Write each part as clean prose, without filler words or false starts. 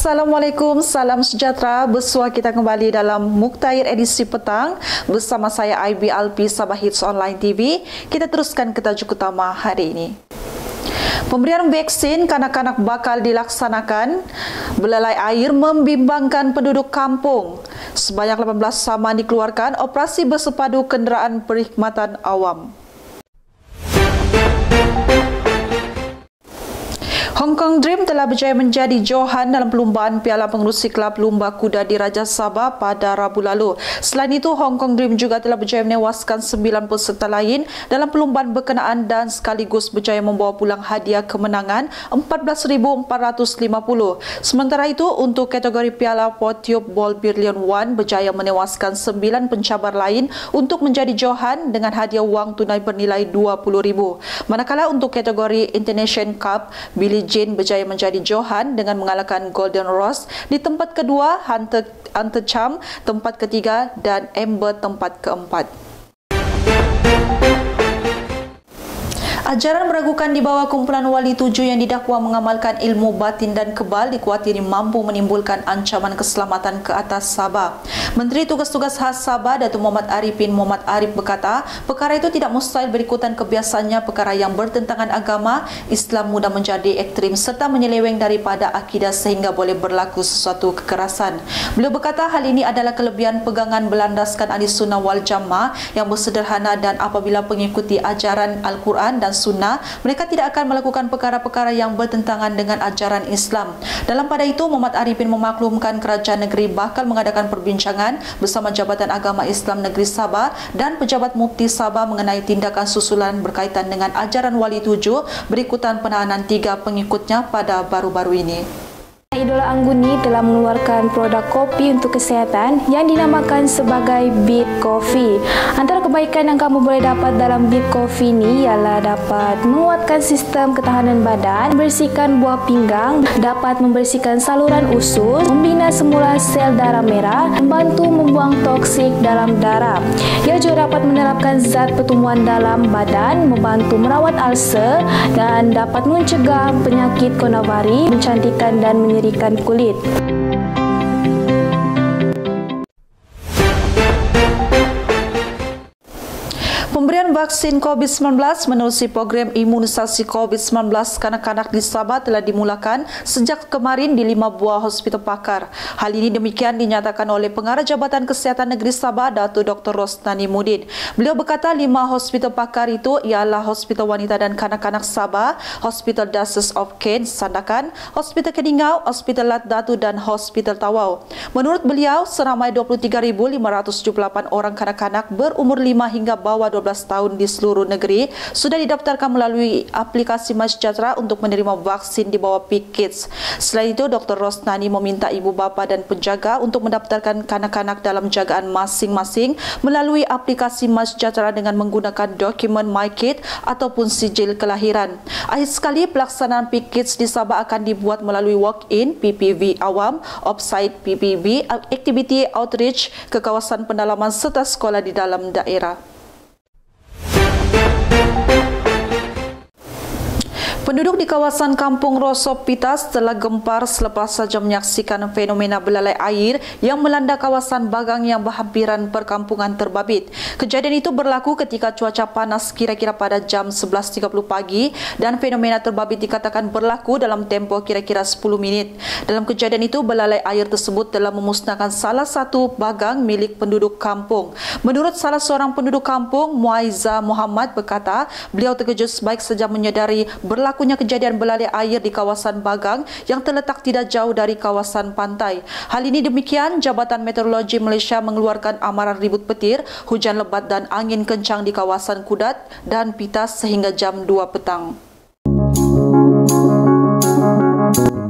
Assalamualaikum, salam sejahtera. Bersua kita kembali dalam Muktair edisi petang bersama saya IB Alpi Sabah Hits Online TV. Kita teruskan ke tajuk utama hari ini. Pemberian vaksin kanak-kanak bakal dilaksanakan. Belalai air membimbangkan penduduk kampung. Sebanyak 18 saman dikeluarkan operasi bersepadu kenderaan perkhidmatan awam. Hong Kong Dream telah berjaya menjadi johan dalam perlumbaan Piala Pengerusi Kelab Lumba Kuda di Raja Sabah pada Rabu lalu. Selain itu, Hong Kong Dream juga telah berjaya menewaskan 9 peserta lain dalam perlumbaan berkenaan dan sekaligus berjaya membawa pulang hadiah kemenangan 14,450. Sementara itu, untuk kategori Piala Potiop Ball Billion One berjaya menewaskan 9 pencabar lain untuk menjadi johan dengan hadiah wang tunai bernilai RM20,000. Manakala untuk kategori International Cup, Billy Jane berjaya menjadi johan dengan mengalahkan Golden Rose di tempat kedua, Hunter Cham tempat ketiga dan Amber tempat keempat. Ajaran meragukan di bawah kumpulan wali tuju yang didakwa mengamalkan ilmu batin dan kebal dikuatiri mampu menimbulkan ancaman keselamatan ke atas Sabah. Menteri Tugas-Tugas Khas Sabah Datuk Muhammad Arifin Muhammad Arif berkata, perkara itu tidak mustahil berikutan kebiasaannya perkara yang bertentangan agama, Islam mudah menjadi ekstrim serta menyeleweng daripada akidah sehingga boleh berlaku sesuatu kekerasan. Beliau berkata hal ini adalah kelebihan pegangan berlandaskan Ahli Sunnah wal Jamaah yang bersederhana dan apabila mengikuti ajaran Al-Quran dan Sunnah, mereka tidak akan melakukan perkara-perkara yang bertentangan dengan ajaran Islam. Dalam pada itu, Muhammad Arifin memaklumkan kerajaan negeri bakal mengadakan perbincangan bersama Jabatan Agama Islam Negeri Sabah dan Pejabat Mufti Sabah mengenai tindakan susulan berkaitan dengan ajaran wali tuju berikutan penahanan 3 pengikutnya pada baru-baru ini. Idola Angguni telah mengeluarkan produk kopi untuk kesihatan yang dinamakan sebagai Beat Coffee. Antara kebaikan yang kamu boleh dapat dalam Beat Coffee ini ialah dapat menguatkan sistem ketahanan badan, membersihkan buah pinggang, dapat membersihkan saluran usus, membina semula sel darah merah, membantu membuang toksik dalam darah. Ia juga dapat menerapkan zat pertumbuhan dalam badan, membantu merawat ulcer dan dapat mencegah penyakit konavari, mencantikkan dan menyerikan kulit. Pemberian vaksin COVID-19 menerusi program imunisasi COVID-19 kanak-kanak di Sabah telah dimulakan sejak kemarin di 5 buah hospital pakar. Hal ini demikian dinyatakan oleh Pengarah Jabatan Kesihatan Negeri Sabah, Datuk Dr. Rosnani Mudin. Beliau berkata 5 hospital pakar itu ialah Hospital Wanita dan Kanak-kanak Sabah, Hospital Duchess of Kent Sandakan, Hospital Keningau, Hospital Lat Datu dan Hospital Tawau. Menurut beliau, seramai 23,578 orang kanak-kanak berumur 5 hingga bawah 12 tahun di seluruh negeri sudah didaftarkan melalui aplikasi MySejahtera untuk menerima vaksin di bawah PKIDS. Selain itu, Dr. Rosnani meminta ibu bapa dan penjaga untuk mendaftarkan kanak-kanak dalam jagaan masing-masing melalui aplikasi MySejahtera dengan menggunakan dokumen MyKid ataupun sijil kelahiran. Akhir sekali, pelaksanaan PKIDS di Sabah akan dibuat melalui walk-in, PPV awam, offsite PPV, activity outreach ke kawasan pendalaman serta sekolah di dalam daerah. Penduduk di kawasan Kampung Rosop Pitas telah gempar selepas saja menyaksikan fenomena belalai air yang melanda kawasan Bagang yang berhampiran perkampungan terbabit. Kejadian itu berlaku ketika cuaca panas kira-kira pada jam 11.30 pagi dan fenomena terbabit dikatakan berlaku dalam tempoh kira-kira 10 minit. Dalam kejadian itu, belalai air tersebut telah memusnahkan salah satu bagang milik penduduk kampung. Menurut salah seorang penduduk kampung, Muaiza Muhammad berkata, beliau terkejut sebaik saja menyedari berlakunya kejadian belalai air di kawasan Bagang yang terletak tidak jauh dari kawasan pantai. Hal ini demikian, Jabatan Meteorologi Malaysia mengeluarkan amaran ribut petir, hujan lebat dan angin kencang di kawasan Kudat dan Pitas sehingga jam 2 petang.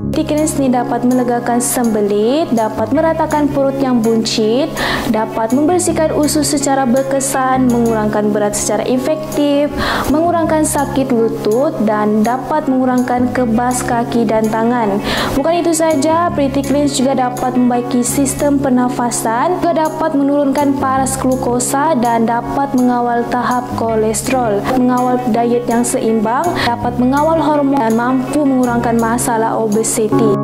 Tikens ini dapat melegakan sembelit, dapat meratakan perut yang buncit, dapat membersihkan usus secara berkesan, mengurangkan berat secara efektif, mengurangkan sakit lutut dan dapat mengurangkan kebas kaki dan tangan. Bukan itu saja, Pretty Cleanse juga dapat membaiki sistem pernafasan, juga dapat menurunkan paras glukosa dan dapat mengawal tahap kolesterol, mengawal diet yang seimbang, dapat mengawal hormon dan mampu mengurangkan masalah obesitas. mobiliti.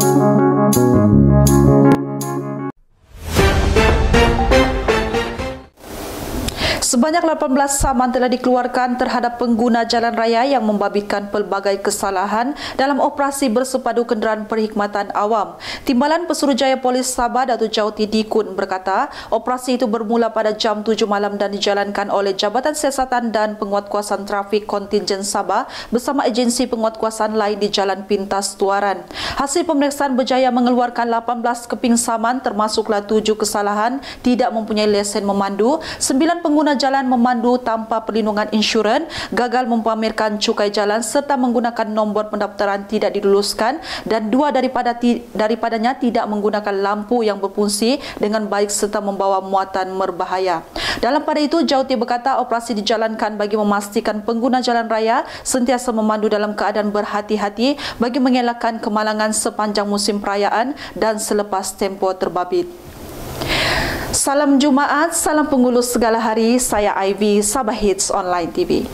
Sebanyak 18 saman telah dikeluarkan terhadap pengguna jalan raya yang membabitkan pelbagai kesalahan dalam operasi bersepadu kenderaan perkhidmatan awam. Timbalan Pesuruhjaya Polis Sabah Datuk Jauti Dikun berkata, operasi itu bermula pada jam 7 malam dan dijalankan oleh Jabatan Siasatan dan Penguatkuasaan Trafik Kontingen Sabah bersama agensi penguatkuasaan lain di Jalan Pintas Tuaran. Hasil pemeriksaan berjaya mengeluarkan 18 keping saman termasuklah 7 kesalahan tidak mempunyai lesen memandu, 9 pengguna jalan memandu tanpa perlindungan insurans, gagal mempamerkan cukai jalan serta menggunakan nombor pendaftaran tidak diluluskan dan 2 daripadanya tidak menggunakan lampu yang berfungsi dengan baik serta membawa muatan berbahaya. Dalam pada itu, Jauti berkata operasi dijalankan bagi memastikan pengguna jalan raya sentiasa memandu dalam keadaan berhati-hati bagi mengelakkan kemalangan sepanjang musim perayaan dan selepas tempoh terbabit. Salam Jumaat, salam penghulu segala hari. Saya Ivy, Sabah Hits Online TV.